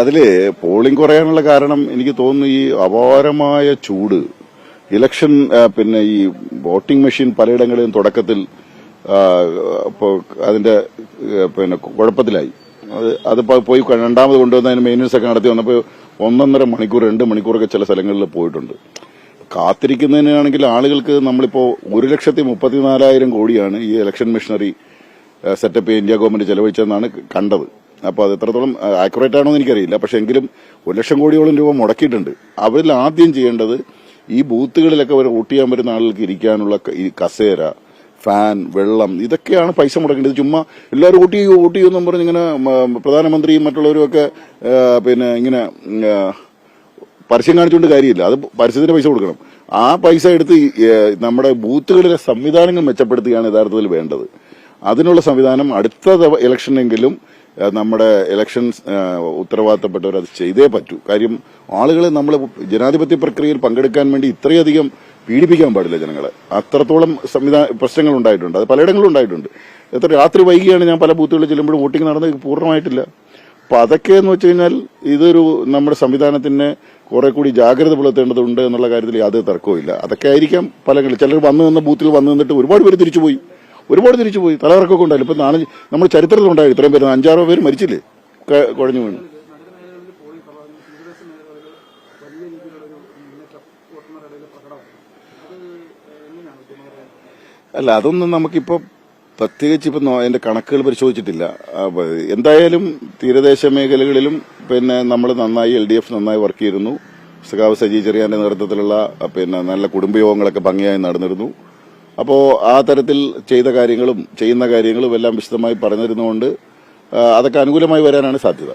അതില് പോളിംഗ് കുറയാനുള്ള കാരണം എനിക്ക് തോന്നുന്നു ഈ അപാരമായ ചൂട്, ഇലക്ഷൻ പിന്നെ ഈ വോട്ടിംഗ് മെഷീൻ പലയിടങ്ങളിലും തുടക്കത്തിൽ അതിന്റെ പിന്നെ കുഴപ്പത്തിലായി. അത് പോയി രണ്ടാമത് കൊണ്ടുവന്നതിന് മെയിൻ്റനൻസ് ഒക്കെ നടത്തി വന്നപ്പോൾ 1.5 മണിക്കൂർ 2 മണിക്കൂറൊക്കെ ചില സ്ഥലങ്ങളിൽ പോയിട്ടുണ്ട്. കാത്തിരിക്കുന്നതിനാണെങ്കിൽ ആളുകൾക്ക് നമ്മളിപ്പോ 1,34,000 കോടിയാണ് ഈ election machinery setup India government ചെലവഴിച്ചതെന്നാണ് കണ്ടത്. അപ്പോൾ അത് എത്രത്തോളം ആക്യുറേറ്റ് ആണോ എന്ന് എനിക്കറിയില്ല. പക്ഷെ എങ്കിലും 1,00,000 കോടിയോളം രൂപ മുടക്കിയിട്ടുണ്ട്. അവരിൽ ആദ്യം ചെയ്യേണ്ടത് ഈ ബൂത്തുകളിലൊക്കെ വോട്ട് ചെയ്യാൻ വരുന്ന ആളുകൾക്ക് ഇരിക്കാനുള്ള ഈ കസേര, ഫാൻ, വെള്ളം, ഇതൊക്കെയാണ് പൈസ മുടക്കേണ്ടത്. ചുമ്മാ എല്ലാവരും വോട്ട് ചെയ്യുമെന്നും പറഞ്ഞ് ഇങ്ങനെ പ്രധാനമന്ത്രിയും മറ്റുള്ളവരും ഒക്കെ പിന്നെ ഇങ്ങനെ പരസ്യം കാണിച്ചുകൊണ്ട് കാര്യമില്ല. അത് പരസ്യത്തിന് പൈസ കൊടുക്കണം. ആ പൈസ എടുത്ത് നമ്മുടെ ബൂത്തുകളിലെ സംവിധാനങ്ങൾ മെച്ചപ്പെടുത്തുകയാണ് യഥാർത്ഥത്തിൽ വേണ്ടത്. അതിനുള്ള സംവിധാനം അടുത്ത ഇലക്ഷനെങ്കിലും നമ്മുടെ ഇലക്ഷൻ ഉത്തരവാദിത്തപ്പെട്ടവർ അത് ചെയ്തേ പറ്റൂ. കാര്യം ആളുകളെ നമ്മൾ ജനാധിപത്യ പ്രക്രിയയിൽ പങ്കെടുക്കാൻ വേണ്ടി ഇത്രയധികം പീഡിപ്പിക്കാൻ പാടില്ല ജനങ്ങളെ. അത്രത്തോളം പ്രശ്നങ്ങൾ ഉണ്ടായിട്ടുണ്ട്. അത് പലയിടങ്ങളിലും ഉണ്ടായിട്ടുണ്ട്. എത്ര രാത്രി വൈകിയാണ് ഞാൻ പല ബൂത്തുകളിൽ ചെല്ലുമ്പോഴും വോട്ടിംഗ് നടന്നത് പൂർണ്ണമായിട്ടില്ല. അപ്പൊ അതൊക്കെ എന്ന് വെച്ച് കഴിഞ്ഞാൽ ഇതൊരു നമ്മുടെ സംവിധാനത്തിന് കുറെ കൂടി ജാഗ്രത പുലർത്തേണ്ടതുണ്ട് എന്നുള്ള കാര്യത്തിൽ യാതൊരു തർക്കവുമില്ല. അതൊക്കെ ആയിരിക്കാം പലങ്ങളിൽ. ചിലർ വന്ന ബൂത്തിൽ വന്നു നിന്നിട്ട് ഒരുപാട് പേര് തിരിച്ചുപോയി, തലകറക്കൊക്കെ ഉണ്ടായില്ല. ഇപ്പൊ നമ്മുടെ ചരിത്രത്തിലുണ്ടായി ഇത്രയും പേര് 5-6 പേര് മരിച്ചില്ലേ കുഴഞ്ഞു വീണ്. അല്ല, അതൊന്നും നമുക്കിപ്പോ പ്രത്യേകിച്ച് ഇപ്പൊ അതിന്റെ കണക്കുകൾ പരിശോധിച്ചിട്ടില്ല. എന്തായാലും തീരദേശ മേഖലകളിലും പിന്നെ നമ്മൾ നന്നായി LDF നന്നായി വർക്ക് ചെയ്തിരുന്നു. സഖാവ് സജി ചെറിയാന്റെ നേതൃത്വത്തിലുള്ള പിന്നെ നല്ല കുടുംബയോഗങ്ങളൊക്കെ ഭംഗിയായി നടന്നിരുന്നു. അപ്പോൾ ആ തരത്തിൽ ചെയ്യുന്ന കാര്യങ്ങളും എല്ലാം വിശദമായി പറഞ്ഞിരുന്നുകൊണ്ട് അതൊക്കെ അനുകൂലമായി വരാനാണ് സാധ്യത.